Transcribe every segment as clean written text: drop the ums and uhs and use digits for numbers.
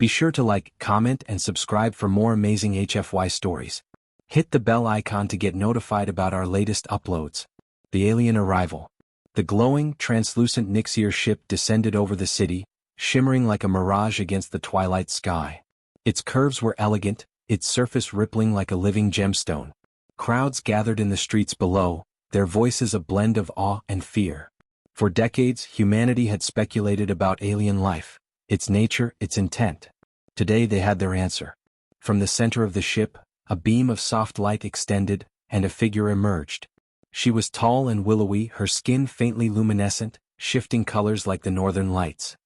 Be sure to like, comment, and subscribe for more amazing HFY stories. Hit the bell icon to get notified about our latest uploads. The alien arrival. The glowing, translucent Nixier ship descended over the city, shimmering like a mirage against the twilight sky. Its curves were elegant, its surface rippling like a living gemstone. Crowds gathered in the streets below, their voices a blend of awe and fear. For decades, humanity had speculated about alien life, its nature, its intent. Today they had their answer. From the center of the ship, a beam of soft light extended, and a figure emerged. She was tall and willowy, her skin faintly luminescent, shifting colors like the northern lights.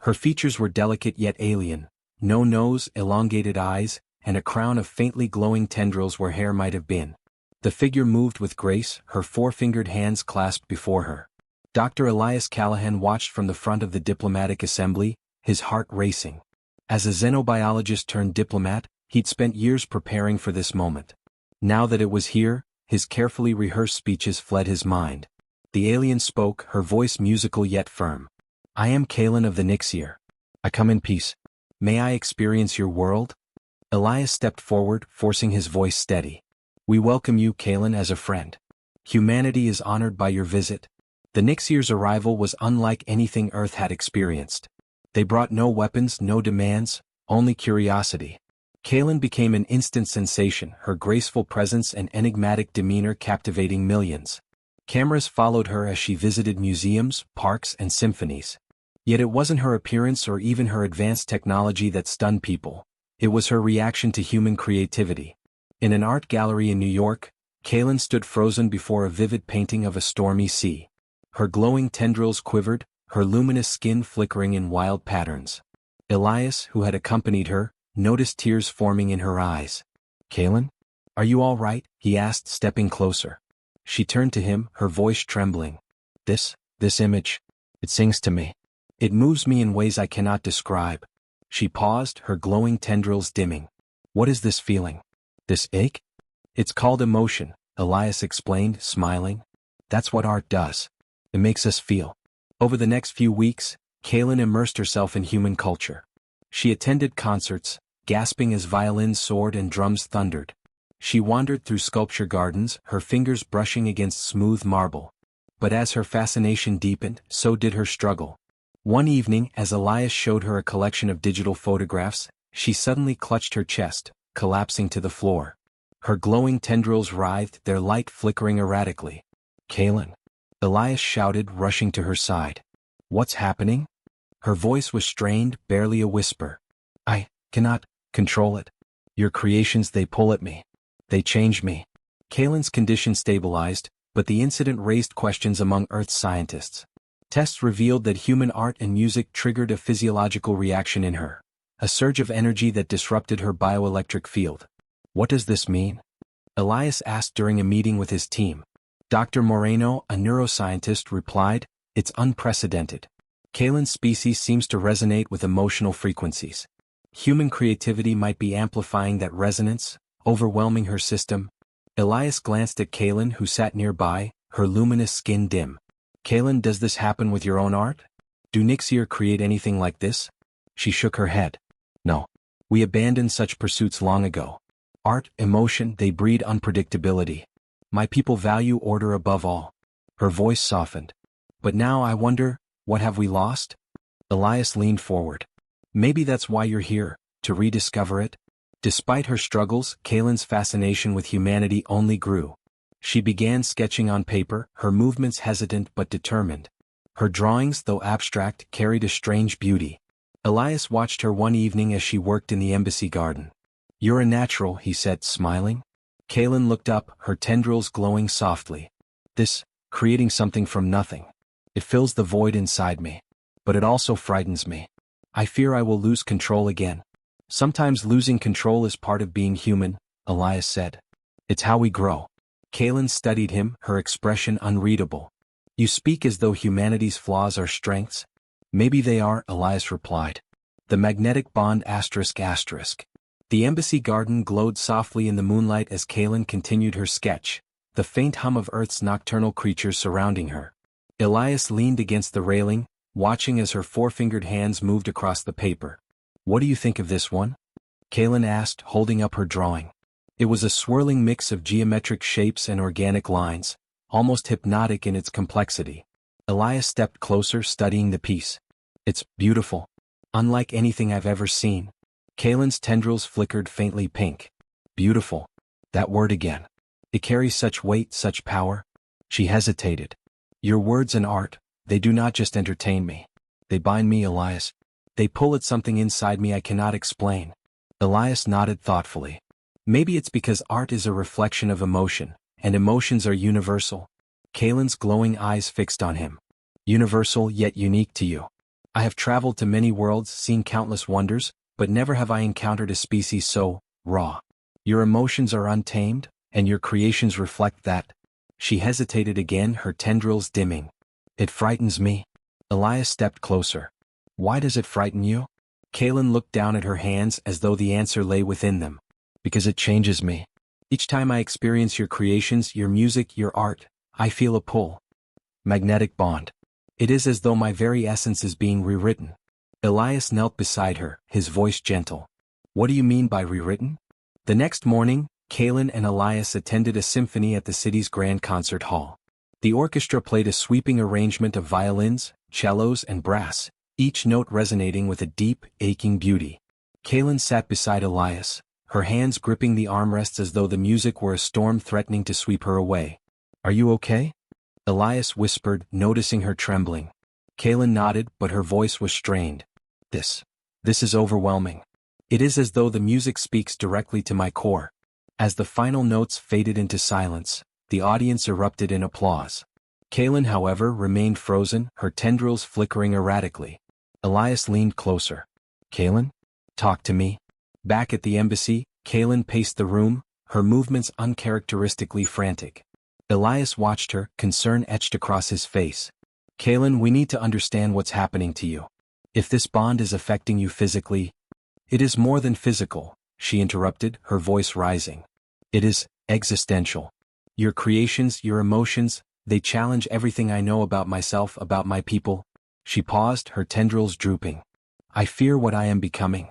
Her features were delicate yet alien, no nose, elongated eyes, and a crown of faintly glowing tendrils where hair might have been. The figure moved with grace, her four-fingered hands clasped before her. Dr. Elias Callahan watched from the front of the diplomatic assembly, his heart racing. As a xenobiologist turned diplomat, he'd spent years preparing for this moment. Now that it was here, his carefully rehearsed speeches fled his mind. The alien spoke, her voice musical yet firm. "I am Kalen of the Nixier. I come in peace. May I experience your world?" Elias stepped forward, forcing his voice steady. "We welcome you, Kalen, as a friend. Humanity is honored by your visit." The Nixier's arrival was unlike anything Earth had experienced. They brought no weapons, no demands, only curiosity. Kalen became an instant sensation, her graceful presence and enigmatic demeanor captivating millions. Cameras followed her as she visited museums, parks, and symphonies. Yet it wasn't her appearance or even her advanced technology that stunned people. It was her reaction to human creativity. In an art gallery in New York, Kalen stood frozen before a vivid painting of a stormy sea. Her glowing tendrils quivered, her luminous skin flickering in wild patterns. Elias, who had accompanied her, noticed tears forming in her eyes. "Kalen? Are you all right?" he asked, stepping closer. She turned to him, her voice trembling. This image, it sings to me. It moves me in ways I cannot describe." She paused, her glowing tendrils dimming. "What is this feeling? This ache?" "It's called emotion," Elias explained, smiling. "That's what art does. It makes us feel." Over the next few weeks, Kalen immersed herself in human culture. She attended concerts, gasping as violins soared and drums thundered. She wandered through sculpture gardens, her fingers brushing against smooth marble. But as her fascination deepened, so did her struggle. One evening, as Elias showed her a collection of digital photographs, she suddenly clutched her chest, collapsing to the floor. Her glowing tendrils writhed, their light flickering erratically. "Kalen!" Elias shouted, rushing to her side. "What's happening?" Her voice was strained, barely a whisper. "I cannot control it. Your creations, they pull at me. They change me." Kalen's condition stabilized, but the incident raised questions among Earth's scientists. Tests revealed that human art and music triggered a physiological reaction in her, a surge of energy that disrupted her bioelectric field. "What does this mean?" Elias asked during a meeting with his team. Dr. Moreno, a neuroscientist, replied, "It's unprecedented. Kalen's species seems to resonate with emotional frequencies. Human creativity might be amplifying that resonance, overwhelming her system." Elias glanced at Kalen, who sat nearby, her luminous skin dim. "Kalen, does this happen with your own art? Do Nixier create anything like this?" She shook her head. "No. We abandoned such pursuits long ago. Art, emotion, they breed unpredictability. My people value order above all." Her voice softened. "But now I wonder, what have we lost?" Elias leaned forward. "Maybe that's why you're here, to rediscover it." Despite her struggles, Kalen's fascination with humanity only grew. She began sketching on paper, her movements hesitant but determined. Her drawings, though abstract, carried a strange beauty. Elias watched her one evening as she worked in the embassy garden. "You're a natural," he said, smiling. Kalen looked up, her tendrils glowing softly. Creating something from nothing. It fills the void inside me. But it also frightens me. I fear I will lose control again." "Sometimes losing control is part of being human," Elias said. "It's how we grow." Kalen studied him, her expression unreadable. "You speak as though humanity's flaws are strengths." "Maybe they are," Elias replied. "The magnetic bond ***. The embassy garden glowed softly in the moonlight as Kalen continued her sketch, the faint hum of Earth's nocturnal creatures surrounding her. Elias leaned against the railing, watching as her four-fingered hands moved across the paper. What do you think of this one? Kaylin asked, holding up her drawing. It was a swirling mix of geometric shapes and organic lines, almost hypnotic in its complexity. Elias stepped closer, studying the piece. It's beautiful. Unlike anything I've ever seen. Kaylin's tendrils flickered faintly pink. Beautiful. That word again. It carries such weight, such power. She hesitated. Your words and art, they do not just entertain me. They bind me, Elias. They pull at something inside me I cannot explain. Elias nodded thoughtfully. Maybe it's because art is a reflection of emotion, and emotions are universal. Kaylin's glowing eyes fixed on him. Universal yet unique to you. I have traveled to many worlds, seen countless wonders, but never have I encountered a species so raw. Your emotions are untamed, and your creations reflect that. She hesitated again, her tendrils dimming. It frightens me. Elias stepped closer. Why does it frighten you? Kaylin looked down at her hands as though the answer lay within them. Because it changes me. Each time I experience your creations, your music, your art, I feel a pull. Magnetic bond. It is as though my very essence is being rewritten. Elias knelt beside her, his voice gentle. What do you mean by rewritten? The next morning, Kaylin and Elias attended a symphony at the city's grand concert hall. The orchestra played a sweeping arrangement of violins, cellos, and brass, each note resonating with a deep, aching beauty. Kaylin sat beside Elias, her hands gripping the armrests as though the music were a storm threatening to sweep her away. Are you okay? Elias whispered, noticing her trembling. Kaylin nodded, but her voice was strained. This is overwhelming. It is as though the music speaks directly to my core. As the final notes faded into silence, the audience erupted in applause. Kaylin, however, remained frozen, her tendrils flickering erratically. Elias leaned closer. Kaylin? Talk to me. Back at the embassy, Kaylin paced the room, her movements uncharacteristically frantic. Elias watched her, concern etched across his face. Kaylin, we need to understand what's happening to you. If this bond is affecting you physically... It is more than physical, she interrupted, her voice rising. It is existential. Your creations, your emotions, they challenge everything I know about myself, about my people. She paused, her tendrils drooping. I fear what I am becoming.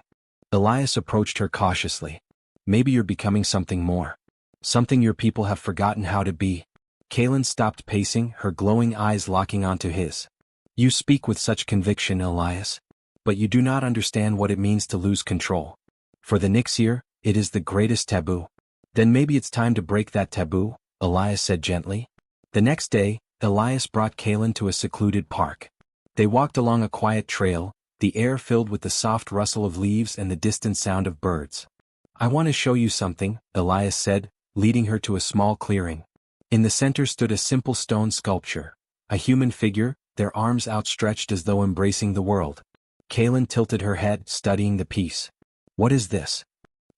Elias approached her cautiously. Maybe you're becoming something more. Something your people have forgotten how to be. Kaylin stopped pacing, her glowing eyes locking onto his. You speak with such conviction, Elias. But you do not understand what it means to lose control. For the Nixir, it is the greatest taboo. Then maybe it's time to break that taboo, Elias said gently. The next day, Elias brought Kaylin to a secluded park. They walked along a quiet trail, the air filled with the soft rustle of leaves and the distant sound of birds. I want to show you something, Elias said, leading her to a small clearing. In the center stood a simple stone sculpture, a human figure, their arms outstretched as though embracing the world. Kaylin tilted her head, studying the piece. What is this?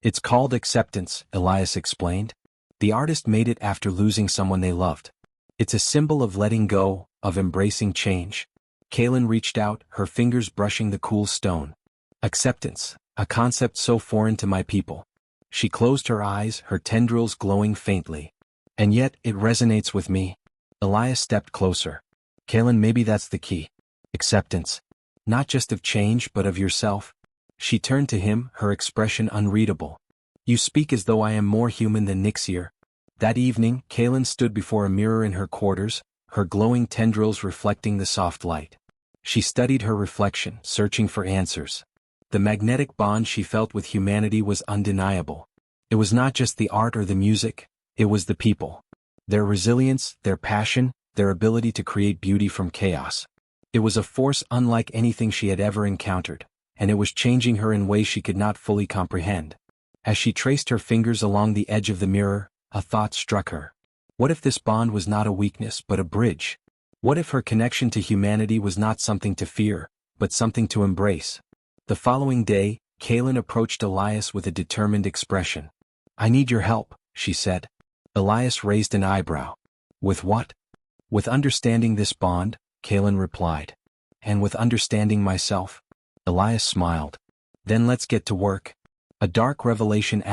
It's called acceptance, Elias explained. The artist made it after losing someone they loved. It's a symbol of letting go, of embracing change. Kaylin reached out, her fingers brushing the cool stone. Acceptance, a concept so foreign to my people. She closed her eyes, her tendrils glowing faintly. And yet, it resonates with me. Elias stepped closer. Kaylin, maybe that's the key. Acceptance. Not just of change but of yourself. She turned to him, her expression unreadable. You speak as though I am more human than Nixir. That evening, Kaylin stood before a mirror in her quarters, her glowing tendrils reflecting the soft light. She studied her reflection, searching for answers. The magnetic bond she felt with humanity was undeniable. It was not just the art or the music, it was the people. Their resilience, their passion, their ability to create beauty from chaos. It was a force unlike anything she had ever encountered, and it was changing her in ways she could not fully comprehend. As she traced her fingers along the edge of the mirror, a thought struck her. What if this bond was not a weakness but a bridge? What if her connection to humanity was not something to fear, but something to embrace? The following day, Kaylin approached Elias with a determined expression. I need your help, she said. Elias raised an eyebrow. With what? With understanding this bond, Kaylin replied. And with understanding myself? Elias smiled. Then let's get to work. A dark revelation ***.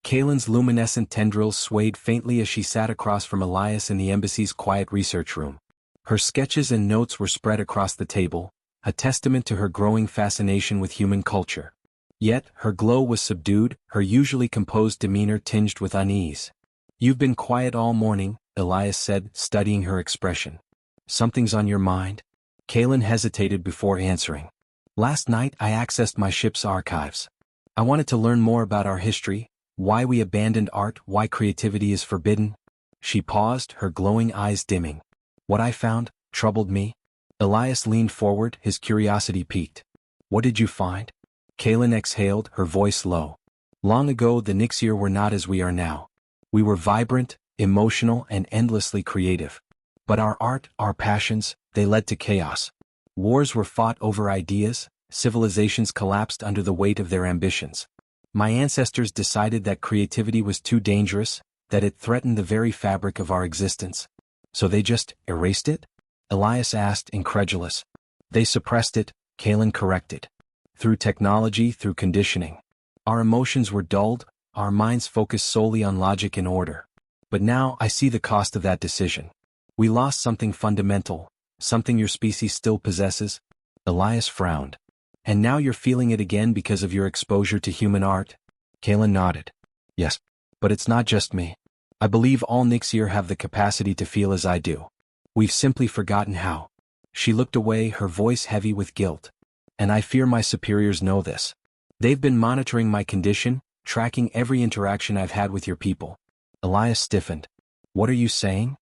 Kaylin's luminescent tendrils swayed faintly as she sat across from Elias in the embassy's quiet research room. Her sketches and notes were spread across the table, a testament to her growing fascination with human culture. Yet, her glow was subdued, her usually composed demeanor tinged with unease. "You've been quiet all morning," Elias said, studying her expression. "Something's on your mind?" Kaylin hesitated before answering. "Last night I accessed my ship's archives. I wanted to learn more about our history, why we abandoned art, why creativity is forbidden." She paused, her glowing eyes dimming. "What I found troubled me." Elias leaned forward, his curiosity piqued. "What did you find?" Kaylin exhaled, her voice low. "Long ago the Nixier were not as we are now. We were vibrant, emotional, and endlessly creative. But our art, our passions, they led to chaos. Wars were fought over ideas, civilizations collapsed under the weight of their ambitions. My ancestors decided that creativity was too dangerous, that it threatened the very fabric of our existence. So they just erased it?" Elias asked, incredulous. "They suppressed it," Kaylin corrected. "Through technology, through conditioning. Our emotions were dulled, our minds focused solely on logic and order. But now I see the cost of that decision. We lost something fundamental, something your species still possesses." Elias frowned. "And now you're feeling it again because of your exposure to human art?" Kaylin nodded. "Yes. But it's not just me. I believe all Nixier have the capacity to feel as I do. We've simply forgotten how." She looked away, her voice heavy with guilt. "And I fear my superiors know this. They've been monitoring my condition, tracking every interaction I've had with your people." Elias stiffened. "What are you saying?"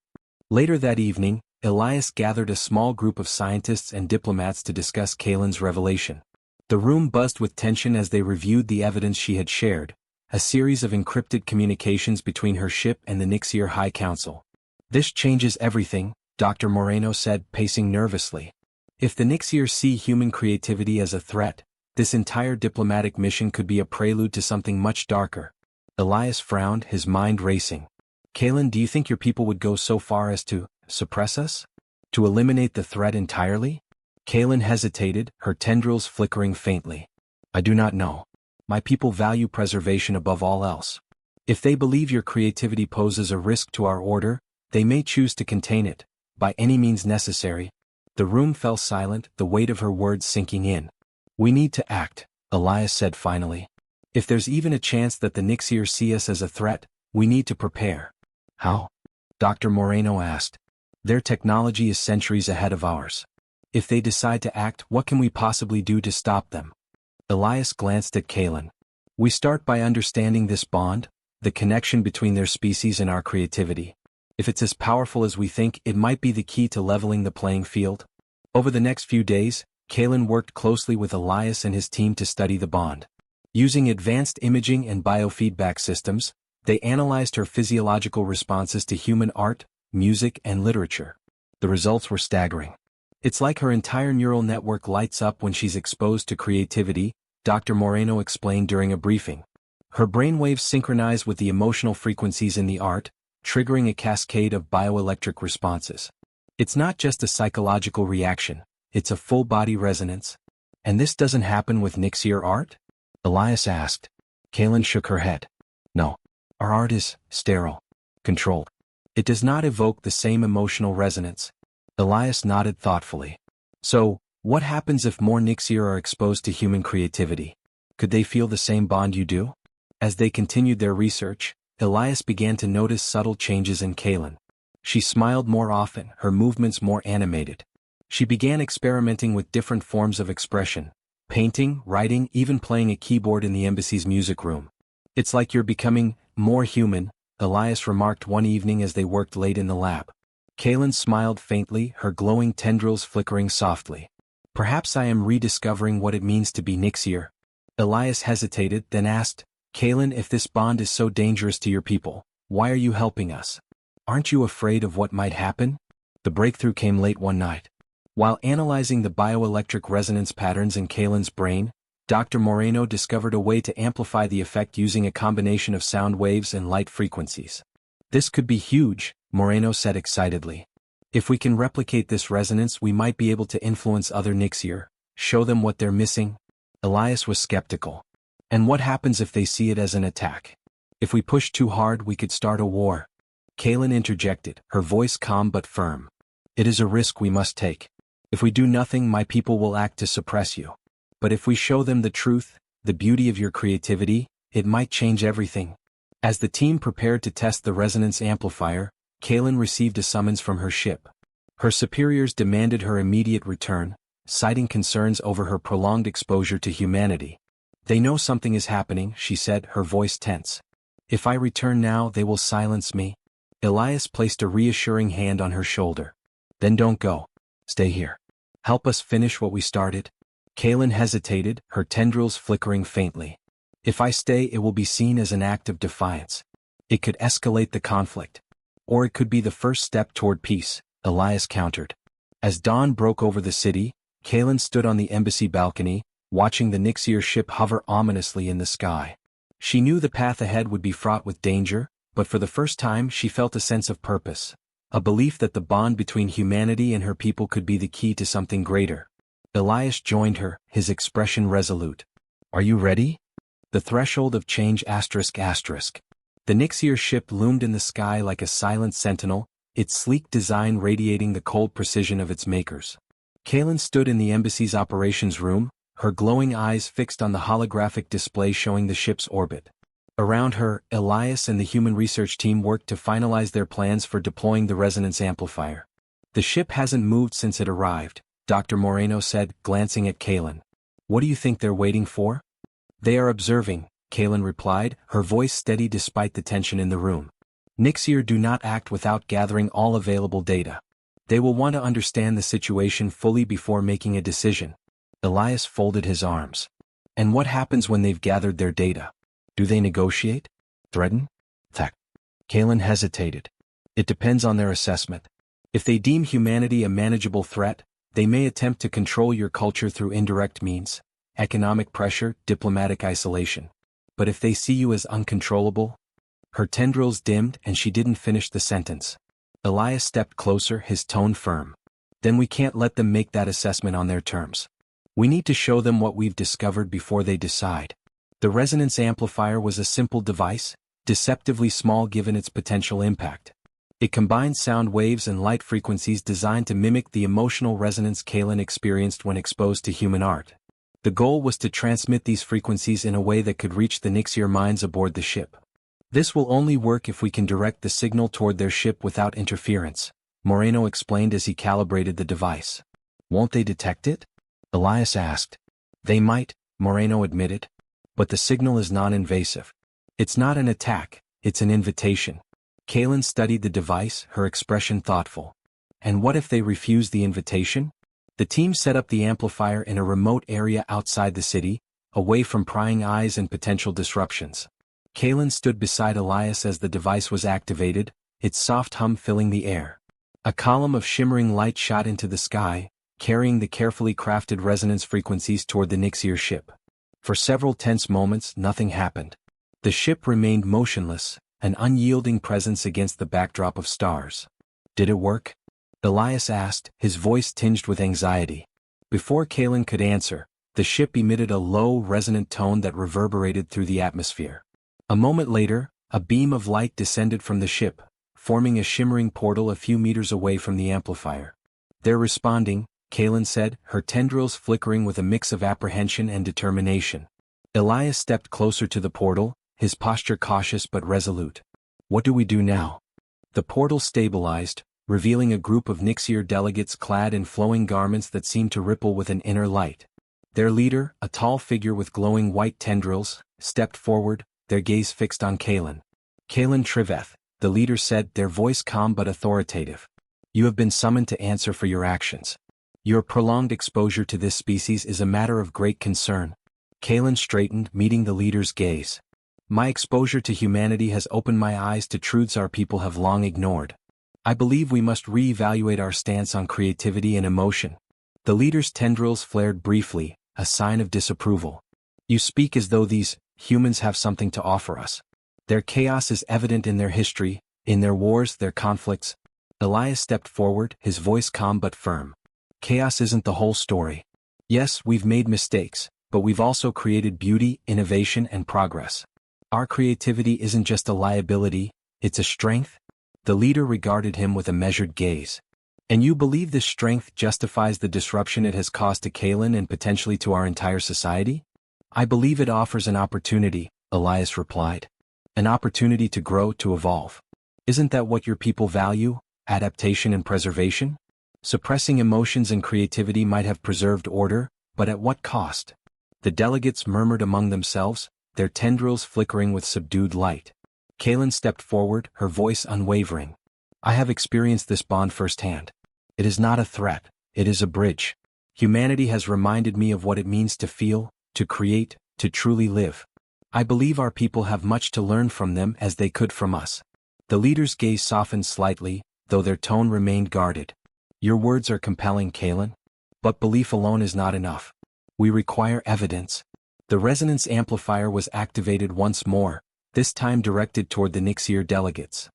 Later that evening, Elias gathered a small group of scientists and diplomats to discuss Kaylin's revelation. The room buzzed with tension as they reviewed the evidence she had shared, a series of encrypted communications between her ship and the Nixier High Council. "This changes everything," Dr. Moreno said, pacing nervously. "If the Nixier see human creativity as a threat, this entire diplomatic mission could be a prelude to something much darker." Elias frowned, his mind racing. "Kaylin, do you think your people would go so far as to suppress us? To eliminate the threat entirely?" Kaylin hesitated, her tendrils flickering faintly. "I do not know. My people value preservation above all else. If they believe your creativity poses a risk to our order, they may choose to contain it, by any means necessary." The room fell silent, the weight of her words sinking in. "We need to act," Elias said finally. "If there's even a chance that the Nixier see us as a threat, we need to prepare." "How?" Dr. Moreno asked. "Their technology is centuries ahead of ours. If they decide to act, what can we possibly do to stop them?" Elias glanced at Kaylin. "We start by understanding this bond, the connection between their species and our creativity. If it's as powerful as we think, it might be the key to leveling the playing field." Over the next few days, Kaylin worked closely with Elias and his team to study the bond. Using advanced imaging and biofeedback systems, they analyzed her physiological responses to human art, music, and literature. The results were staggering. "It's like her entire neural network lights up when she's exposed to creativity," Dr. Moreno explained during a briefing. "Her brainwaves synchronize with the emotional frequencies in the art, triggering a cascade of bioelectric responses. It's not just a psychological reaction, it's a full-body resonance." "And this doesn't happen with Nixier art?" Elias asked. Kaylin shook her head. "No. Our art is sterile, controlled. It does not evoke the same emotional resonance." Elias nodded thoughtfully. "So, what happens if more Nixier are exposed to human creativity? Could they feel the same bond you do?" As they continued their research, Elias began to notice subtle changes in Kaylin. She smiled more often, her movements more animated. She began experimenting with different forms of expression, painting, writing, even playing a keyboard in the embassy's music room. "It's like you're becoming more human," Elias remarked one evening as they worked late in the lab. Kaylin smiled faintly, her glowing tendrils flickering softly. "Perhaps I am rediscovering what it means to be Nixier." Elias hesitated, then asked, "Kaylin, if this bond is so dangerous to your people, why are you helping us? Aren't you afraid of what might happen?" The breakthrough came late one night. While analyzing the bioelectric resonance patterns in Kaylin's brain, Dr. Moreno discovered a way to amplify the effect using a combination of sound waves and light frequencies. "This could be huge," Moreno said excitedly. "If we can replicate this resonance, we might be able to influence other Nixier, show them what they're missing." Elias was skeptical. "And what happens if they see it as an attack? If we push too hard, we could start a war." Kaylin interjected, her voice calm but firm. "It is a risk we must take. If we do nothing, my people will act to suppress you. But if we show them the truth, the beauty of your creativity, it might change everything. As the team prepared to test the resonance amplifier, Kaylin received a summons from her ship. Her superiors demanded her immediate return, citing concerns over her prolonged exposure to humanity. They know something is happening, she said, her voice tense. If I return now, they will silence me. Elias placed a reassuring hand on her shoulder. Then don't go. Stay here. Help us finish what we started. Kaylin hesitated, her tendrils flickering faintly. If I stay, it will be seen as an act of defiance. It could escalate the conflict. Or it could be the first step toward peace, Elias countered. As dawn broke over the city, Kaylin stood on the embassy balcony, watching the Nixier ship hover ominously in the sky. She knew the path ahead would be fraught with danger, but for the first time she felt a sense of purpose, a belief that the bond between humanity and her people could be the key to something greater. Elias joined her, his expression resolute. Are you ready? The threshold of change ***. The Nixier ship loomed in the sky like a silent sentinel, its sleek design radiating the cold precision of its makers. Kaylin stood in the embassy's operations room, her glowing eyes fixed on the holographic display showing the ship's orbit. Around her, Elias and the human research team worked to finalize their plans for deploying the resonance amplifier. The ship hasn't moved since it arrived, Dr. Moreno said, glancing at Kaylin. What do you think they're waiting for? They are observing, Kaylin replied, her voice steady despite the tension in the room. Nixier do not act without gathering all available data. They will want to understand the situation fully before making a decision. Elias folded his arms. And what happens when they've gathered their data? Do they negotiate? Threaten? Thack. Kaylin hesitated. It depends on their assessment. If they deem humanity a manageable threat, they may attempt to control your culture through indirect means, economic pressure, diplomatic isolation. But if they see you as uncontrollable? Her tendrils dimmed and she didn't finish the sentence. Elias stepped closer, his tone firm. Then we can't let them make that assessment on their terms. We need to show them what we've discovered before they decide. The resonance amplifier was a simple device, deceptively small given its potential impact. It combined sound waves and light frequencies designed to mimic the emotional resonance Kaylin experienced when exposed to human art. The goal was to transmit these frequencies in a way that could reach the Nixier minds aboard the ship. This will only work if we can direct the signal toward their ship without interference, Moreno explained as he calibrated the device. Won't they detect it? Elias asked. They might, Moreno admitted. But the signal is non-invasive. It's not an attack, it's an invitation. Kaylin studied the device, her expression thoughtful. And what if they refuse the invitation? The team set up the amplifier in a remote area outside the city, away from prying eyes and potential disruptions. Kaylin stood beside Elias as the device was activated, its soft hum filling the air. A column of shimmering light shot into the sky, carrying the carefully crafted resonance frequencies toward the Nixier ship. For several tense moments, nothing happened. The ship remained motionless, an unyielding presence against the backdrop of stars. Did it work? Elias asked, his voice tinged with anxiety. Before Kaylin could answer, the ship emitted a low, resonant tone that reverberated through the atmosphere. A moment later, a beam of light descended from the ship, forming a shimmering portal a few meters away from the amplifier. They're responding, Kaylin said, her tendrils flickering with a mix of apprehension and determination. Elias stepped closer to the portal, his posture cautious but resolute. What do we do now? The portal stabilized, revealing a group of Nixier delegates clad in flowing garments that seemed to ripple with an inner light. Their leader, a tall figure with glowing white tendrils, stepped forward, their gaze fixed on Kaylin. Kaylin Triveth, the leader said, their voice calm but authoritative. You have been summoned to answer for your actions. Your prolonged exposure to this species is a matter of great concern. Kaylin straightened, meeting the leader's gaze. My exposure to humanity has opened my eyes to truths our people have long ignored. I believe we must re-evaluate our stance on creativity and emotion. The leader's tendrils flared briefly, a sign of disapproval. You speak as though these humans have something to offer us. Their chaos is evident in their history, in their wars, their conflicts. Elias stepped forward, his voice calm but firm. Chaos isn't the whole story. Yes, we've made mistakes, but we've also created beauty, innovation, and progress. Our creativity isn't just a liability, it's a strength. The leader regarded him with a measured gaze. And you believe this strength justifies the disruption it has caused to Kalen and potentially to our entire society? I believe it offers an opportunity, Elias replied. An opportunity to grow, to evolve. Isn't that what your people value? Adaptation and preservation? Suppressing emotions and creativity might have preserved order, but at what cost? The delegates murmured among themselves, their tendrils flickering with subdued light. Kalen stepped forward, her voice unwavering. I have experienced this bond firsthand. It is not a threat, it is a bridge. Humanity has reminded me of what it means to feel, to create, to truly live. I believe our people have much to learn from them as they could from us. The leader's gaze softened slightly, though their tone remained guarded. Your words are compelling, Kalen. But belief alone is not enough. We require evidence. The resonance amplifier was activated once more, this time directed toward the Nixier delegates.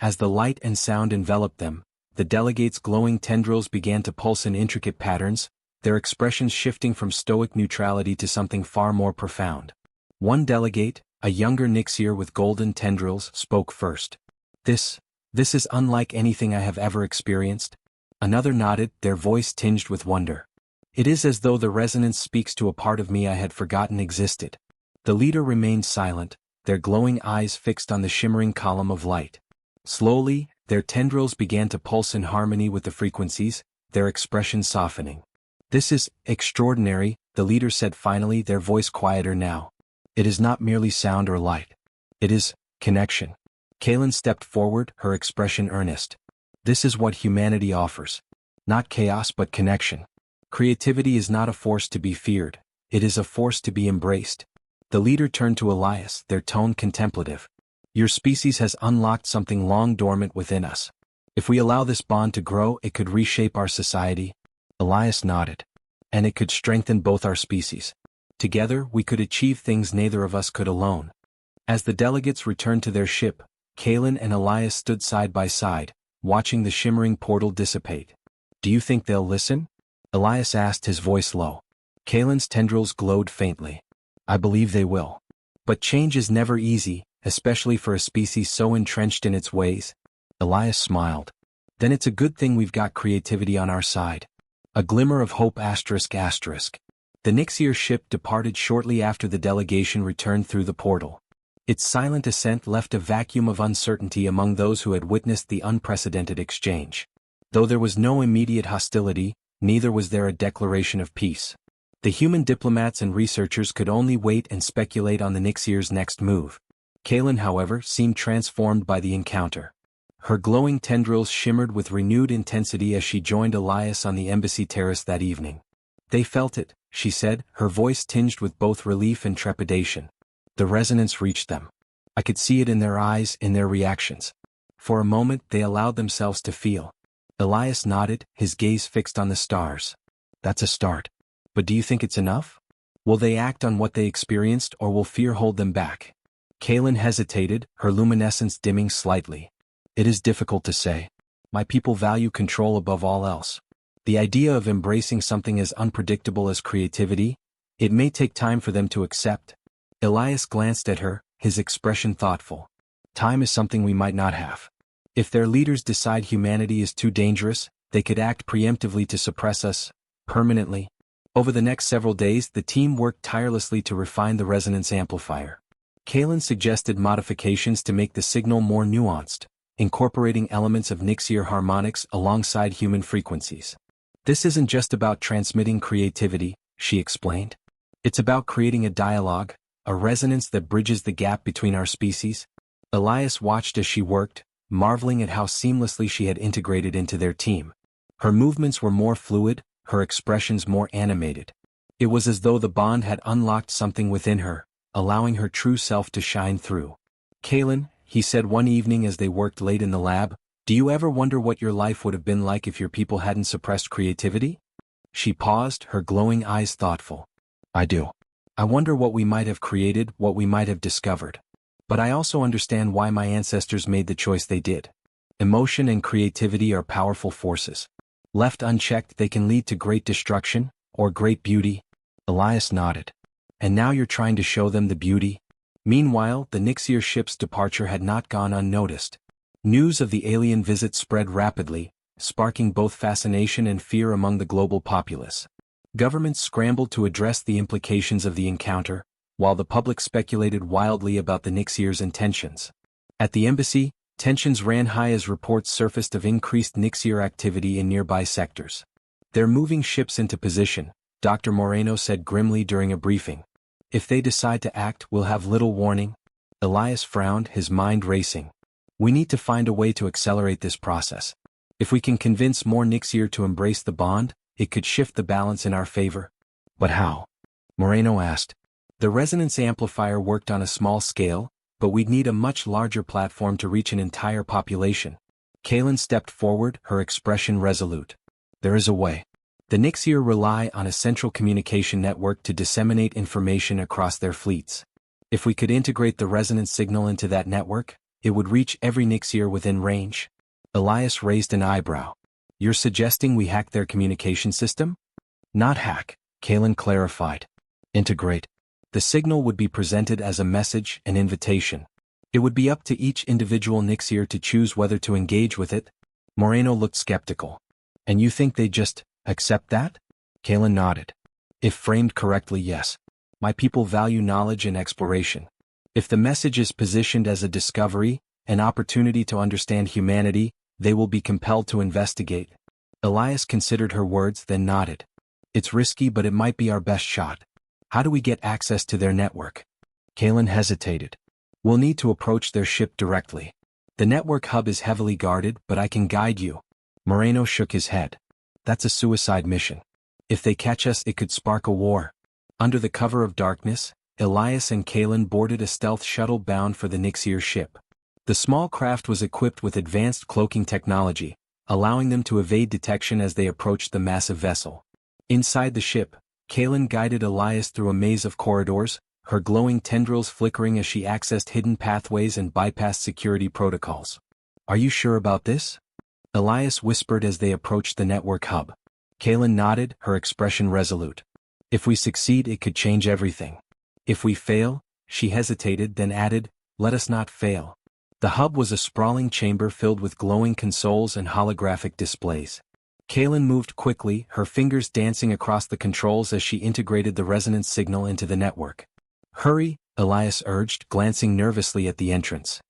As the light and sound enveloped them, the delegates' glowing tendrils began to pulse in intricate patterns, their expressions shifting from stoic neutrality to something far more profound. One delegate, a younger Nixier with golden tendrils, spoke first. This is unlike anything I have ever experienced. Another nodded, their voice tinged with wonder. It is as though the resonance speaks to a part of me I had forgotten existed. The leader remained silent, their glowing eyes fixed on the shimmering column of light. Slowly, their tendrils began to pulse in harmony with the frequencies, their expression softening. This is extraordinary, the leader said finally, their voice quieter now. It is not merely sound or light. It is connection. Kalen stepped forward, her expression earnest. This is what humanity offers. Not chaos but connection. Creativity is not a force to be feared, it is a force to be embraced. The leader turned to Elias, their tone contemplative. Your species has unlocked something long dormant within us. If we allow this bond to grow, it could reshape our society. Elias nodded. And it could strengthen both our species. Together, we could achieve things neither of us could alone. As the delegates returned to their ship, Kalen and Elias stood side by side, watching the shimmering portal dissipate. Do you think they'll listen? Elias asked, his voice low. Kalen's tendrils glowed faintly. I believe they will. But change is never easy, especially for a species so entrenched in its ways. Elias smiled. Then it's a good thing we've got creativity on our side. A glimmer of hope ***. The Nixier ship departed shortly after the delegation returned through the portal. Its silent ascent left a vacuum of uncertainty among those who had witnessed the unprecedented exchange. Though there was no immediate hostility, neither was there a declaration of peace. The human diplomats and researchers could only wait and speculate on the Nixier's next move. Kalen, however, seemed transformed by the encounter. Her glowing tendrils shimmered with renewed intensity as she joined Elias on the embassy terrace that evening. They felt it, she said, her voice tinged with both relief and trepidation. The resonance reached them. I could see it in their eyes, in their reactions. For a moment they allowed themselves to feel. Elias nodded, his gaze fixed on the stars. That's a start. But do you think it's enough? Will they act on what they experienced, or will fear hold them back? Kalen hesitated, her luminescence dimming slightly. It is difficult to say. My people value control above all else. The idea of embracing something as unpredictable as creativity, it may take time for them to accept. Elias glanced at her, his expression thoughtful. Time is something we might not have. If their leaders decide humanity is too dangerous, they could act preemptively to suppress us, permanently. Over the next several days, the team worked tirelessly to refine the resonance amplifier. Kalen suggested modifications to make the signal more nuanced, incorporating elements of Nixier harmonics alongside human frequencies. This isn't just about transmitting creativity, she explained. It's about creating a dialogue, a resonance that bridges the gap between our species. Elias watched as she worked, marveling at how seamlessly she had integrated into their team. Her movements were more fluid, her expressions more animated. It was as though the bond had unlocked something within her, allowing her true self to shine through. Kalen, he said one evening as they worked late in the lab, do you ever wonder what your life would have been like if your people hadn't suppressed creativity? She paused, her glowing eyes thoughtful. I do. I wonder what we might have created, what we might have discovered. But I also understand why my ancestors made the choice they did. Emotion and creativity are powerful forces. Left unchecked, they can lead to great destruction, or great beauty. Elias nodded. And now you're trying to show them the beauty? Meanwhile, the Nixier ship's departure had not gone unnoticed. News of the alien visit spread rapidly, sparking both fascination and fear among the global populace. Governments scrambled to address the implications of the encounter, while the public speculated wildly about the Nixier's intentions. At the embassy, tensions ran high as reports surfaced of increased Nixier activity in nearby sectors. "They're moving ships into position," Dr. Moreno said grimly during a briefing. "If they decide to act, we'll have little warning." Elias frowned, his mind racing. "We need to find a way to accelerate this process. If we can convince more Nixier to embrace the bond, it could shift the balance in our favor." "But how?" Moreno asked. "The resonance amplifier worked on a small scale, but we'd need a much larger platform to reach an entire population." Kaylin stepped forward, her expression resolute. "There is a way. The Nixier rely on a central communication network to disseminate information across their fleets. If we could integrate the resonance signal into that network, it would reach every Nixier within range." Elias raised an eyebrow. "You're suggesting we hack their communication system?" "Not hack," Kaylin clarified. "Integrate. The signal would be presented as a message, an invitation. It would be up to each individual Nixier to choose whether to engage with it." Moreno looked skeptical. "And you think they just accept that?" Kaylin nodded. "If framed correctly, yes. My people value knowledge and exploration. If the message is positioned as a discovery, an opportunity to understand humanity, they will be compelled to investigate." Elias considered her words, then nodded. "It's risky, but it might be our best shot. How do we get access to their network?" Kaylin hesitated. "We'll need to approach their ship directly. The network hub is heavily guarded, but I can guide you." Moreno shook his head. "That's a suicide mission. If they catch us, it could spark a war." Under the cover of darkness, Elias and Kaylin boarded a stealth shuttle bound for the Nixier ship. The small craft was equipped with advanced cloaking technology, allowing them to evade detection as they approached the massive vessel. Inside the ship, Kaylin guided Elias through a maze of corridors, her glowing tendrils flickering as she accessed hidden pathways and bypassed security protocols. "Are you sure about this?" Elias whispered as they approached the network hub. Kaylin nodded, her expression resolute. "If we succeed, it could change everything. If we fail," she hesitated, then added, "let us not fail." The hub was a sprawling chamber filled with glowing consoles and holographic displays. Kaylin moved quickly, her fingers dancing across the controls as she integrated the resonance signal into the network. "Hurry," Elias urged, glancing nervously at the entrance.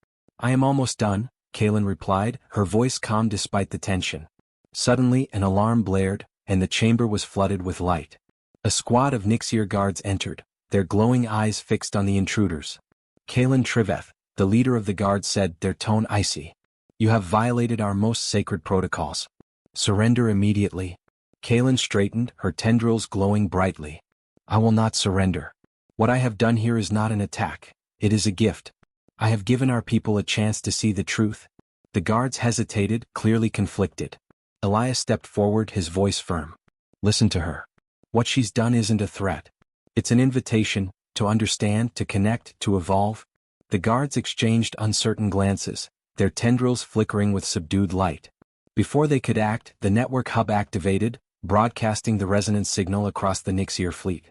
"I am almost done," Kaylin replied, her voice calm despite the tension. Suddenly, an alarm blared, and the chamber was flooded with light. A squad of Nixier guards entered, their glowing eyes fixed on the intruders. Kaylin Triveth, the leader of the guard, said, their tone icy. "You have violated our most sacred protocols. Surrender immediately." Kaylin straightened, her tendrils glowing brightly. "I will not surrender. What I have done here is not an attack, it is a gift. I have given our people a chance to see the truth." The guards hesitated, clearly conflicted. Elias stepped forward, his voice firm. "Listen to her. What she's done isn't a threat. It's an invitation, to understand, to connect, to evolve." The guards exchanged uncertain glances, their tendrils flickering with subdued light. Before they could act, the network hub activated, broadcasting the resonance signal across the Nixier fleet.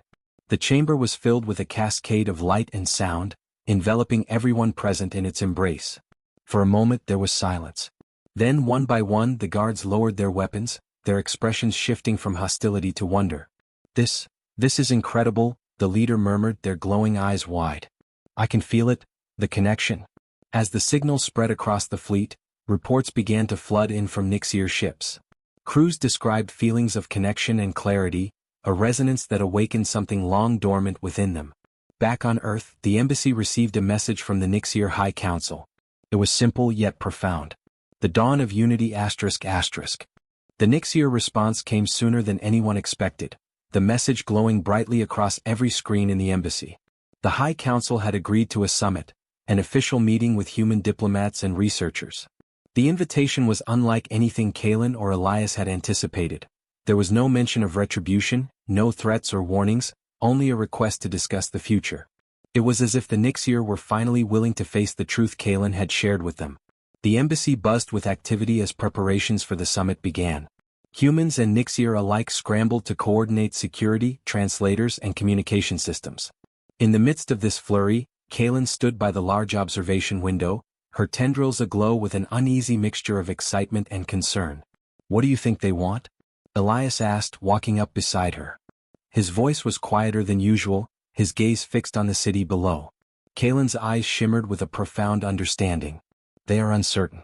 The chamber was filled with a cascade of light and sound, enveloping everyone present in its embrace. For a moment there was silence. Then one by one the guards lowered their weapons, their expressions shifting from hostility to wonder. This is incredible," the leader murmured, their glowing eyes wide. "I can feel it, the connection." As the signal spread across the fleet, reports began to flood in from Nixier ships. Crews described feelings of connection and clarity, a resonance that awakened something long dormant within them. Back on Earth, the embassy received a message from the Nixier High Council. It was simple yet profound. The dawn of unity ****. The Nixier response came sooner than anyone expected, the message glowing brightly across every screen in the embassy. The High Council had agreed to a summit, an official meeting with human diplomats and researchers. The invitation was unlike anything Kaylin or Elias had anticipated. There was no mention of retribution, no threats or warnings, only a request to discuss the future. It was as if the Nixier were finally willing to face the truth Kaylin had shared with them. The embassy buzzed with activity as preparations for the summit began. Humans and Nixier alike scrambled to coordinate security, translators, and communication systems. In the midst of this flurry, Kaylin stood by the large observation window, her tendrils aglow with an uneasy mixture of excitement and concern. What do you think they want? Elias asked, walking up beside her. His voice was quieter than usual, his gaze fixed on the city below. Kalen's eyes shimmered with a profound understanding. They are uncertain.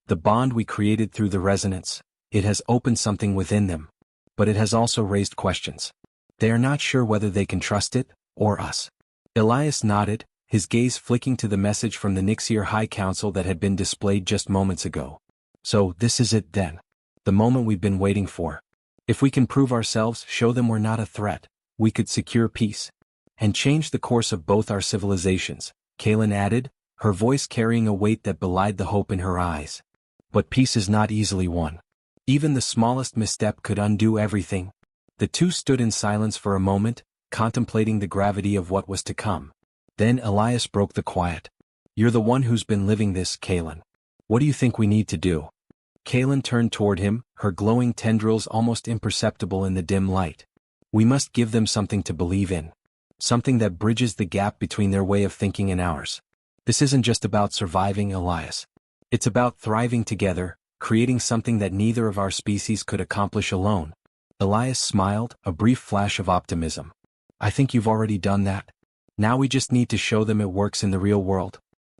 The bond we created through the resonance, it has opened something within them. But it has also raised questions. They are not sure whether they can trust it, or us. Elias nodded, his gaze flicking to the message from the Nixier High Council that had been displayed just moments ago. So, this is it then. The moment we've been waiting for. If we can prove ourselves, show them we're not a threat, we could secure peace. And change the course of both our civilizations, Kalen added, her voice carrying a weight that belied the hope in her eyes. But peace is not easily won. Even the smallest misstep could undo everything. The two stood in silence for a moment, contemplating the gravity of what was to come. Then Elias broke the quiet. You're the one who's been living this, Kalen. What do you think we need to do? Kalen turned toward him, her glowing tendrils almost imperceptible in the dim light. We must give them something to believe in. Something that bridges the gap between their way of thinking and ours. This isn't just about surviving, Elias. It's about thriving together, creating something that neither of our species could accomplish alone. Elias smiled, a brief flash of optimism. I think you've already done that. Now we just need to show them it works in the real world.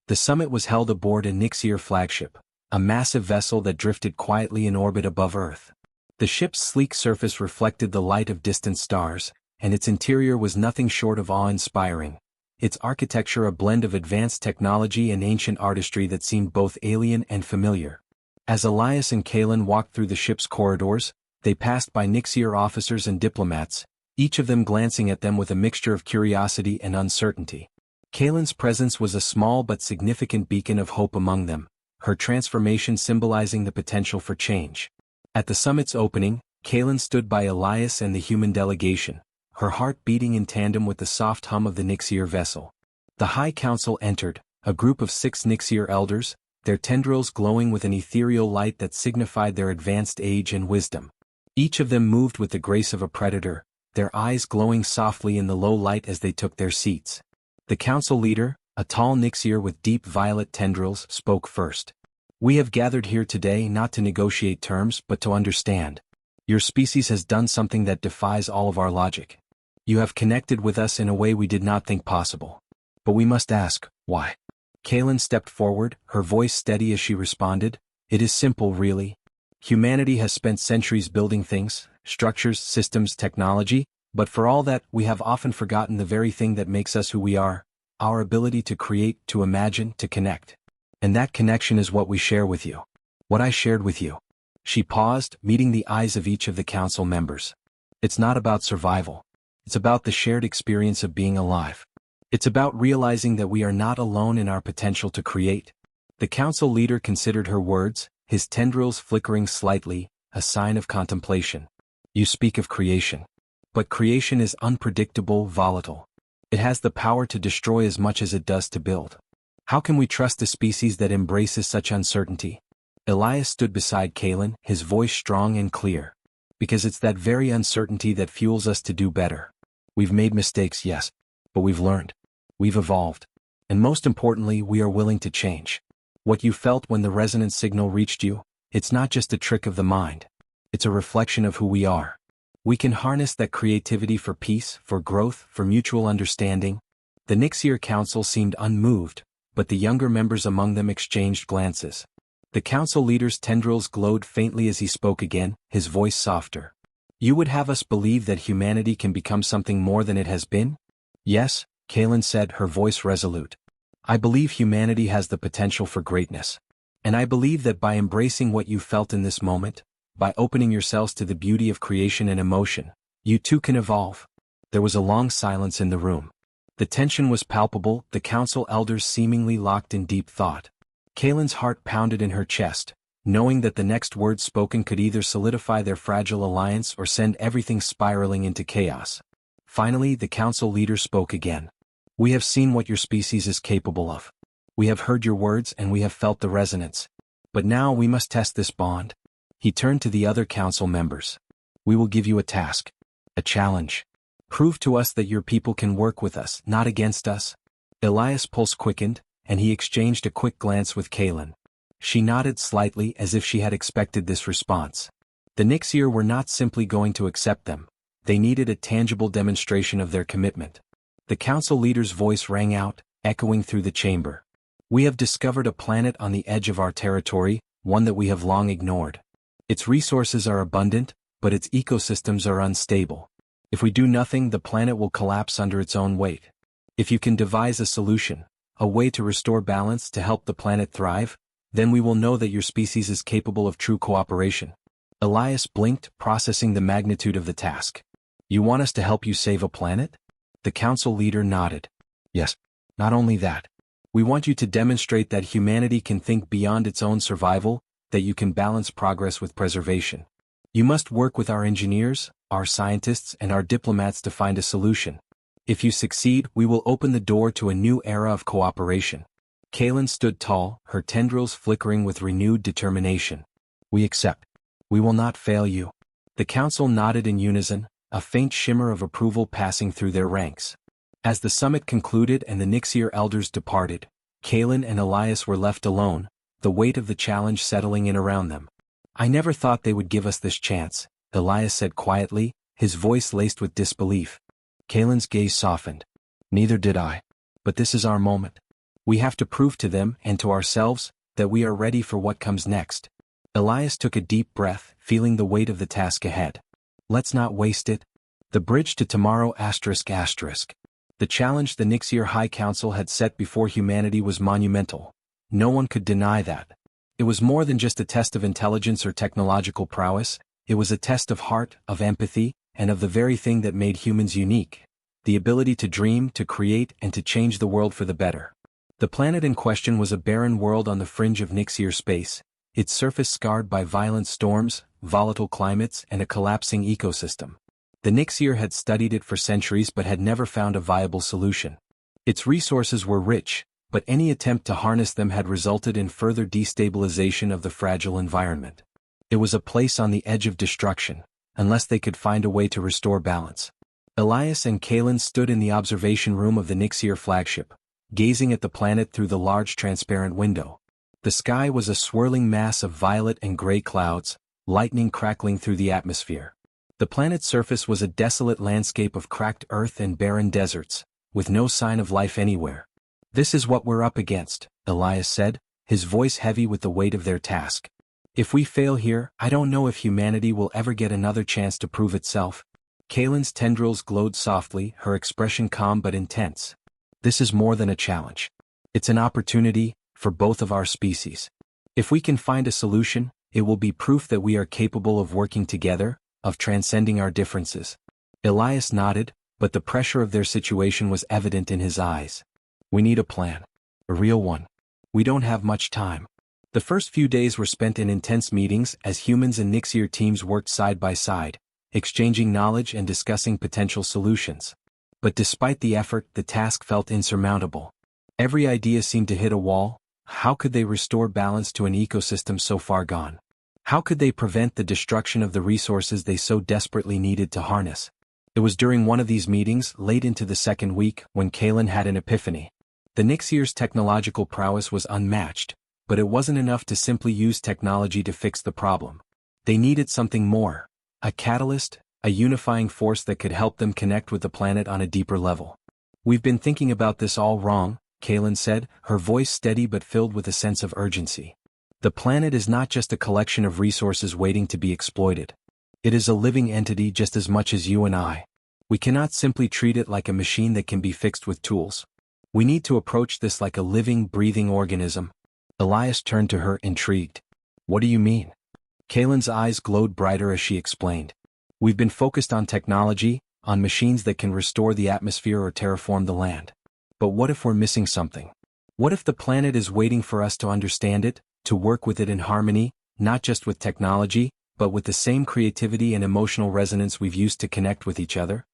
The summit was held aboard a Nixier flagship, a massive vessel that drifted quietly in orbit above Earth. The ship's sleek surface reflected the light of distant stars, and its interior was nothing short of awe-inspiring. Its architecture a blend of advanced technology and ancient artistry that seemed both alien and familiar. As Elias and Kalen walked through the ship's corridors, they passed by Nixier officers and diplomats, each of them glancing at them with a mixture of curiosity and uncertainty. Kalen's presence was a small but significant beacon of hope among them, her transformation symbolizing the potential for change. At the summit's opening, Kalen stood by Elias and the human delegation, her heart beating in tandem with the soft hum of the Nixier vessel. The High Council entered, a group of 6 Nixier elders, their tendrils glowing with an ethereal light that signified their advanced age and wisdom. Each of them moved with the grace of a predator, their eyes glowing softly in the low light as they took their seats. The council leader, a tall Nixier with deep violet tendrils, spoke first. We have gathered here today not to negotiate terms but to understand. Your species has done something that defies all of our logic. You have connected with us in a way we did not think possible. But we must ask, why? Kalen stepped forward, her voice steady as she responded. It is simple, really. Humanity has spent centuries building things, structures, systems, technology, but for all that, we have often forgotten the very thing that makes us who we are, our ability to create, to imagine, to connect. And that connection is what we share with you. What I shared with you. She paused, meeting the eyes of each of the council members. It's not about survival. It's about the shared experience of being alive. It's about realizing that we are not alone in our potential to create. The council leader considered her words, his tendrils flickering slightly, a sign of contemplation. You speak of creation. But creation is unpredictable, volatile. It has the power to destroy as much as it does to build. How can we trust a species that embraces such uncertainty? Elias stood beside Kalen, his voice strong and clear. Because it's that very uncertainty that fuels us to do better. We've made mistakes, yes, but we've learned. We've evolved. And most importantly, we are willing to change. What you felt when the resonance signal reached you, it's not just a trick of the mind. It's a reflection of who we are. We can harness that creativity for peace, for growth, for mutual understanding. The Nixier Council seemed unmoved, but the younger members among them exchanged glances. The council leader's tendrils glowed faintly as he spoke again, his voice softer. You would have us believe that humanity can become something more than it has been? Yes, Kalen said, her voice resolute. I believe humanity has the potential for greatness. And I believe that by embracing what you felt in this moment, by opening yourselves to the beauty of creation and emotion, you too can evolve. There was a long silence in the room. The tension was palpable, the council elders seemingly locked in deep thought. Kalen's heart pounded in her chest, knowing that the next words spoken could either solidify their fragile alliance or send everything spiraling into chaos. Finally, the council leader spoke again. We have seen what your species is capable of. We have heard your words and we have felt the resonance. But now we must test this bond. He turned to the other council members. We will give you a task. A challenge. Prove to us that your people can work with us, not against us. Elias' pulse quickened, and he exchanged a quick glance with Kalen. She nodded slightly as if she had expected this response. The Nixier were not simply going to accept them, they needed a tangible demonstration of their commitment. The council leader's voice rang out, echoing through the chamber. We have discovered a planet on the edge of our territory, one that we have long ignored. Its resources are abundant, but its ecosystems are unstable. If we do nothing, the planet will collapse under its own weight. If you can devise a solution, a way to restore balance to help the planet thrive, then we will know that your species is capable of true cooperation. Elias blinked, processing the magnitude of the task. You want us to help you save a planet? The council leader nodded. Yes. Not only that. We want you to demonstrate that humanity can think beyond its own survival, that you can balance progress with preservation. You must work with our engineers, our scientists, and our diplomats to find a solution. If you succeed, we will open the door to a new era of cooperation. Kaylin stood tall, her tendrils flickering with renewed determination. We accept. We will not fail you. The council nodded in unison, a faint shimmer of approval passing through their ranks. As the summit concluded and the Nixier elders departed, Kaylin and Elias were left alone, the weight of the challenge settling in around them. I never thought they would give us this chance, Elias said quietly, his voice laced with disbelief. Kaylin's gaze softened. Neither did I. But this is our moment. We have to prove to them and to ourselves that we are ready for what comes next. Elias took a deep breath, feeling the weight of the task ahead. Let's not waste it. The bridge to tomorrow ***. The challenge the Nixier High Council had set before humanity was monumental. No one could deny that. It was more than just a test of intelligence or technological prowess, it was a test of heart, of empathy, and of the very thing that made humans unique: the ability to dream, to create, and to change the world for the better. The planet in question was a barren world on the fringe of Nixier space, its surface scarred by violent storms, volatile climates, and a collapsing ecosystem. The Nixier had studied it for centuries but had never found a viable solution. Its resources were rich, but any attempt to harness them had resulted in further destabilization of the fragile environment. It was a place on the edge of destruction, unless they could find a way to restore balance. Elias and Kaylin stood in the observation room of the Nixier flagship, gazing at the planet through the large transparent window. The sky was a swirling mass of violet and gray clouds, lightning crackling through the atmosphere. The planet's surface was a desolate landscape of cracked earth and barren deserts, with no sign of life anywhere. This is what we're up against, Elias said, his voice heavy with the weight of their task. If we fail here, I don't know if humanity will ever get another chance to prove itself. Kaylin's tendrils glowed softly, her expression calm but intense. This is more than a challenge. It's an opportunity, for both of our species. If we can find a solution, it will be proof that we are capable of working together, of transcending our differences. Elias nodded, but the pressure of their situation was evident in his eyes. We need a plan. A real one. We don't have much time. The first few days were spent in intense meetings as humans and Nixier teams worked side by side, exchanging knowledge and discussing potential solutions. But despite the effort, the task felt insurmountable. Every idea seemed to hit a wall. How could they restore balance to an ecosystem so far gone? How could they prevent the destruction of the resources they so desperately needed to harness? It was during one of these meetings, late into the second week, when Kaylin had an epiphany. The Nixier's technological prowess was unmatched, but it wasn't enough to simply use technology to fix the problem. They needed something more. A catalyst, a unifying force that could help them connect with the planet on a deeper level. We've been thinking about this all wrong, Kaylin said, her voice steady but filled with a sense of urgency. The planet is not just a collection of resources waiting to be exploited. It is a living entity just as much as you and I. We cannot simply treat it like a machine that can be fixed with tools. We need to approach this like a living, breathing organism. Elias turned to her, intrigued. What do you mean? Kaylin's eyes glowed brighter as she explained. We've been focused on technology, on machines that can restore the atmosphere or terraform the land. But what if we're missing something? What if the planet is waiting for us to understand it, to work with it in harmony, not just with technology, but with the same creativity and emotional resonance we've used to connect with each other?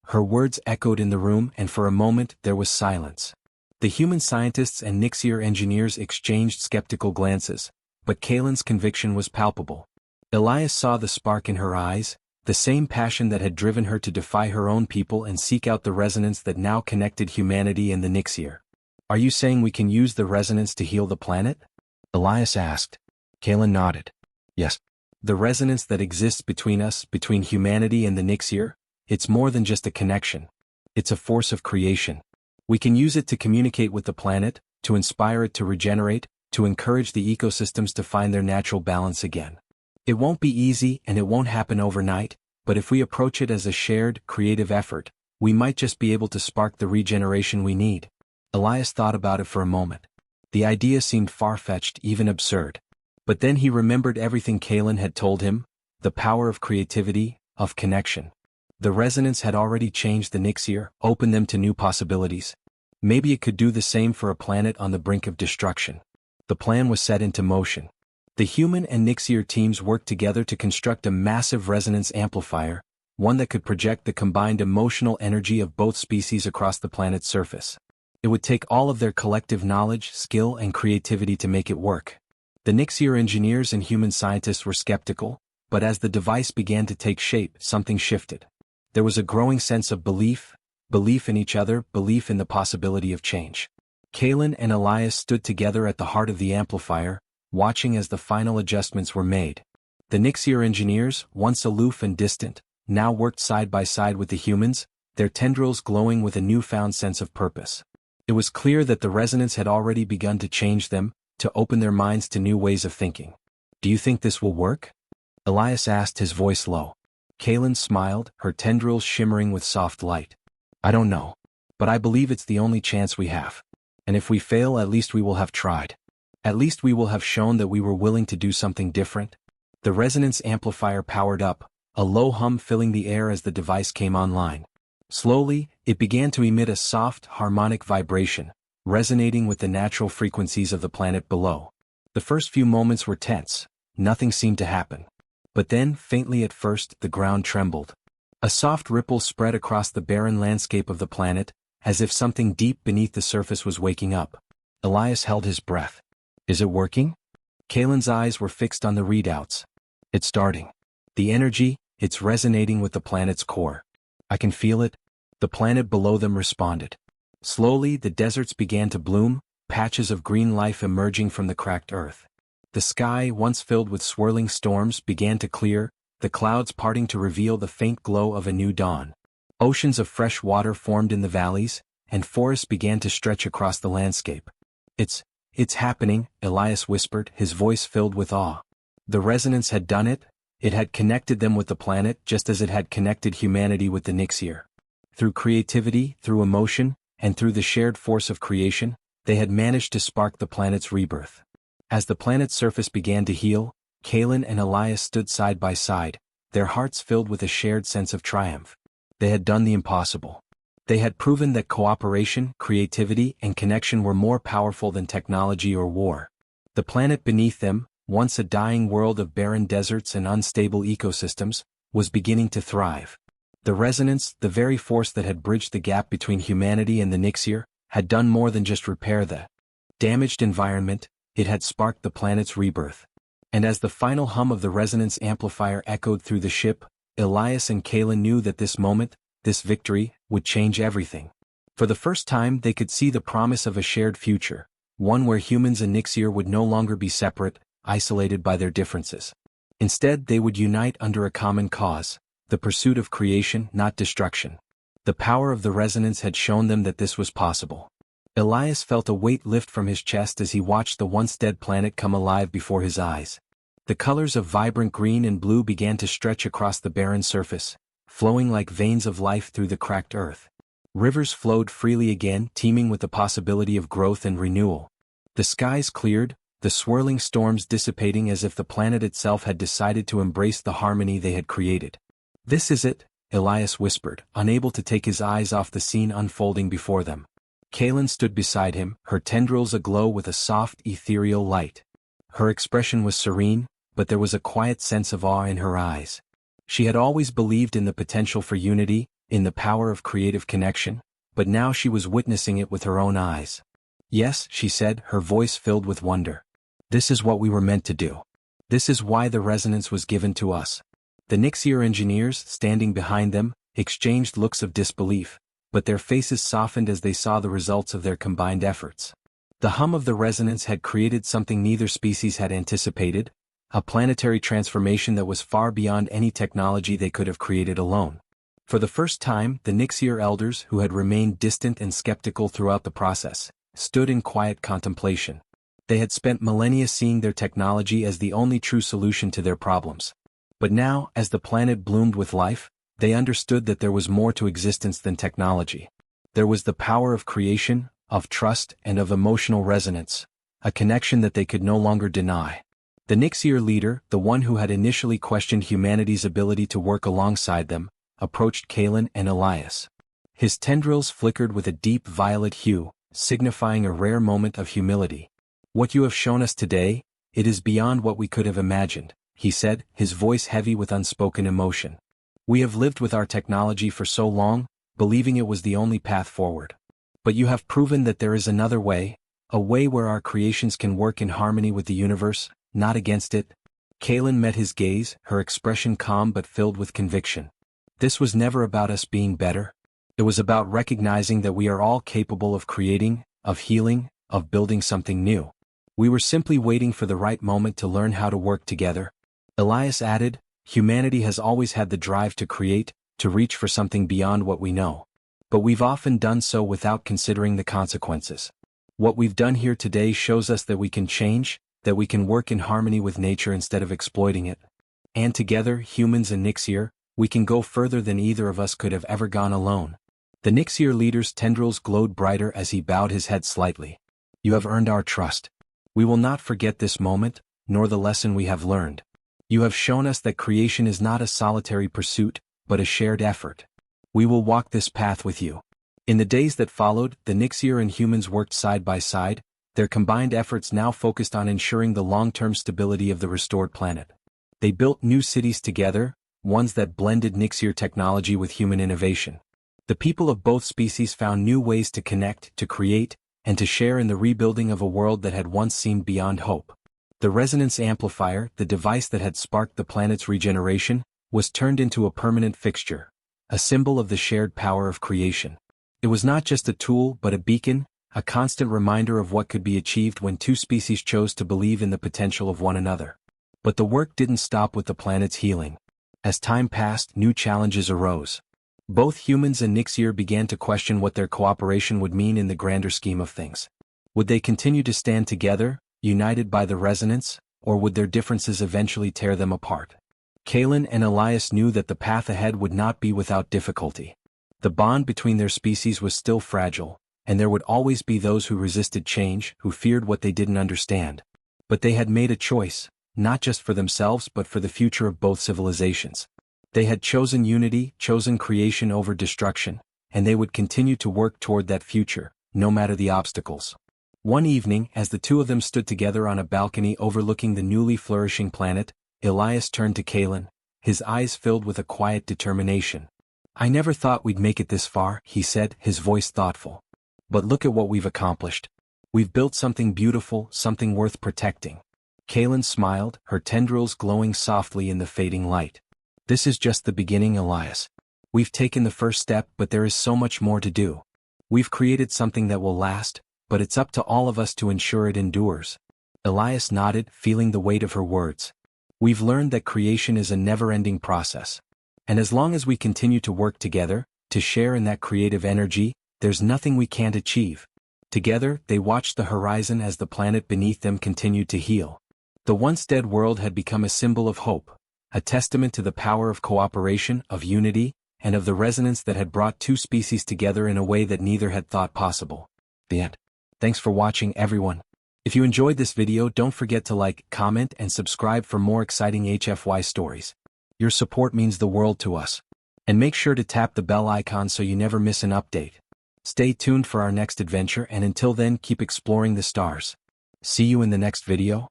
Her words echoed in the room, and for a moment there was silence. The human scientists and Nixier engineers exchanged skeptical glances, but Kaylin's conviction was palpable. Elias saw the spark in her eyes, the same passion that had driven her to defy her own people and seek out the resonance that now connected humanity and the Nixier. Are you saying we can use the resonance to heal the planet? Elias asked. Kaylin nodded. Yes. The resonance that exists between us, between humanity and the Nixir, it's more than just a connection. It's a force of creation. We can use it to communicate with the planet, to inspire it to regenerate, to encourage the ecosystems to find their natural balance again. It won't be easy and it won't happen overnight, but if we approach it as a shared, creative effort, we might just be able to spark the regeneration we need. Elias thought about it for a moment. The idea seemed far-fetched, even absurd. But then he remembered everything Kalen had told him, the power of creativity, of connection. The resonance had already changed the Nixir, opened them to new possibilities. Maybe it could do the same for a planet on the brink of destruction. The plan was set into motion. The human and Nixir teams worked together to construct a massive resonance amplifier, one that could project the combined emotional energy of both species across the planet's surface. It would take all of their collective knowledge, skill, and creativity to make it work. The Nixir engineers and human scientists were skeptical, but as the device began to take shape, something shifted. There was a growing sense of belief in each other, belief in the possibility of change. Kalen and Elias stood together at the heart of the amplifier, watching as the final adjustments were made. The Nixir engineers, once aloof and distant, now worked side by side with the humans, their tendrils glowing with a newfound sense of purpose. It was clear that the resonance had already begun to change them, to open their minds to new ways of thinking. "Do you think this will work?" Elias asked, his voice low. Kalen smiled, her tendrils shimmering with soft light. "I don't know. But I believe it's the only chance we have. And if we fail, at least we will have tried. At least we will have shown that we were willing to do something different." The resonance amplifier powered up, a low hum filling the air as the device came online. Slowly, it began to emit a soft, harmonic vibration, resonating with the natural frequencies of the planet below. The first few moments were tense. Nothing seemed to happen. But then, faintly at first, the ground trembled. A soft ripple spread across the barren landscape of the planet, as if something deep beneath the surface was waking up. Elias held his breath. "Is it working?" Kalen's eyes were fixed on the readouts. "It's starting. The energy, it's resonating with the planet's core. I can feel it." The planet below them responded. Slowly, the deserts began to bloom, patches of green life emerging from the cracked earth. The sky, once filled with swirling storms, began to clear, the clouds parting to reveal the faint glow of a new dawn. Oceans of fresh water formed in the valleys, and forests began to stretch across the landscape. It's happening," Elias whispered, his voice filled with awe. The resonance had done it. It had connected them with the planet just as it had connected humanity with the Nixir. Through creativity, through emotion, and through the shared force of creation, they had managed to spark the planet's rebirth. As the planet's surface began to heal, Kalen and Elias stood side by side, their hearts filled with a shared sense of triumph. They had done the impossible. They had proven that cooperation, creativity, and connection were more powerful than technology or war. The planet beneath them, once a dying world of barren deserts and unstable ecosystems, was beginning to thrive. The resonance, the very force that had bridged the gap between humanity and the Nixir, had done more than just repair the damaged environment. It had sparked the planet's rebirth. And as the final hum of the resonance amplifier echoed through the ship, Elias and Kalen knew that this moment, this victory, would change everything. For the first time they could see the promise of a shared future, one where humans and Nixir would no longer be separate, isolated by their differences. Instead, they would unite under a common cause, the pursuit of creation, not destruction. The power of the resonance had shown them that this was possible. Elias felt a weight lift from his chest as he watched the once dead planet come alive before his eyes. The colors of vibrant green and blue began to stretch across the barren surface, flowing like veins of life through the cracked earth. Rivers flowed freely again, teeming with the possibility of growth and renewal. The skies cleared, the swirling storms dissipating as if the planet itself had decided to embrace the harmony they had created. "This is it," Elias whispered, unable to take his eyes off the scene unfolding before them. Kalen stood beside him, her tendrils aglow with a soft, ethereal light. Her expression was serene, but there was a quiet sense of awe in her eyes. She had always believed in the potential for unity, in the power of creative connection, but now she was witnessing it with her own eyes. "Yes," she said, her voice filled with wonder. "This is what we were meant to do. This is why the resonance was given to us." The Nixir engineers, standing behind them, exchanged looks of disbelief, but their faces softened as they saw the results of their combined efforts. The hum of the resonance had created something neither species had anticipated, a planetary transformation that was far beyond any technology they could have created alone. For the first time, the Nixier elders, who had remained distant and skeptical throughout the process, stood in quiet contemplation. They had spent millennia seeing their technology as the only true solution to their problems. But now, as the planet bloomed with life, they understood that there was more to existence than technology. There was the power of creation, of trust, and of emotional resonance, a connection that they could no longer deny. The Nixier leader, the one who had initially questioned humanity's ability to work alongside them, approached Kalen and Elias. His tendrils flickered with a deep violet hue, signifying a rare moment of humility. "What you have shown us today, it is beyond what we could have imagined," he said, his voice heavy with unspoken emotion. "We have lived with our technology for so long, believing it was the only path forward. But you have proven that there is another way, a way where our creations can work in harmony with the universe, not against it." Kalen met his gaze, her expression calm but filled with conviction. "This was never about us being better. It was about recognizing that we are all capable of creating, of healing, of building something new. We were simply waiting for the right moment to learn how to work together." Elias added, "Humanity has always had the drive to create, to reach for something beyond what we know. But we've often done so without considering the consequences. What we've done here today shows us that we can change, that we can work in harmony with nature instead of exploiting it. And together, humans and Nixier, we can go further than either of us could have ever gone alone." The Nixier leader's tendrils glowed brighter as he bowed his head slightly. "You have earned our trust. We will not forget this moment, nor the lesson we have learned. You have shown us that creation is not a solitary pursuit, but a shared effort. We will walk this path with you." In the days that followed, the Nixier and humans worked side by side, their combined efforts now focused on ensuring the long-term stability of the restored planet. They built new cities together, ones that blended Nixier technology with human innovation. The people of both species found new ways to connect, to create, and to share in the rebuilding of a world that had once seemed beyond hope. The resonance amplifier, the device that had sparked the planet's regeneration, was turned into a permanent fixture, a symbol of the shared power of creation. It was not just a tool but a beacon, a constant reminder of what could be achieved when two species chose to believe in the potential of one another. But the work didn't stop with the planet's healing. As time passed, new challenges arose. Both humans and Nixier began to question what their cooperation would mean in the grander scheme of things. Would they continue to stand together, united by the resonance, or would their differences eventually tear them apart? Kalen and Elias knew that the path ahead would not be without difficulty. The bond between their species was still fragile, and there would always be those who resisted change, who feared what they didn't understand. But they had made a choice, not just for themselves but for the future of both civilizations. They had chosen unity, chosen creation over destruction, and they would continue to work toward that future, no matter the obstacles. One evening, as the two of them stood together on a balcony overlooking the newly flourishing planet, Elias turned to Kalen, his eyes filled with a quiet determination. "I never thought we'd make it this far," he said, his voice thoughtful. "But look at what we've accomplished. We've built something beautiful, something worth protecting." Kalen smiled, her tendrils glowing softly in the fading light. "This is just the beginning, Elias. We've taken the first step, but there is so much more to do. We've created something that will last, but it's up to all of us to ensure it endures." Elias nodded, feeling the weight of her words. "We've learned that creation is a never-ending process. And as long as we continue to work together, to share in that creative energy, there's nothing we can't achieve." Together, they watched the horizon as the planet beneath them continued to heal. The once dead world had become a symbol of hope, a testament to the power of cooperation, of unity, and of the resonance that had brought two species together in a way that neither had thought possible. The end. Thanks for watching, everyone. If you enjoyed this video, don't forget to like, comment, and subscribe for more exciting HFY stories. Your support means the world to us. And make sure to tap the bell icon so you never miss an update. Stay tuned for our next adventure, and until then, keep exploring the stars. See you in the next video.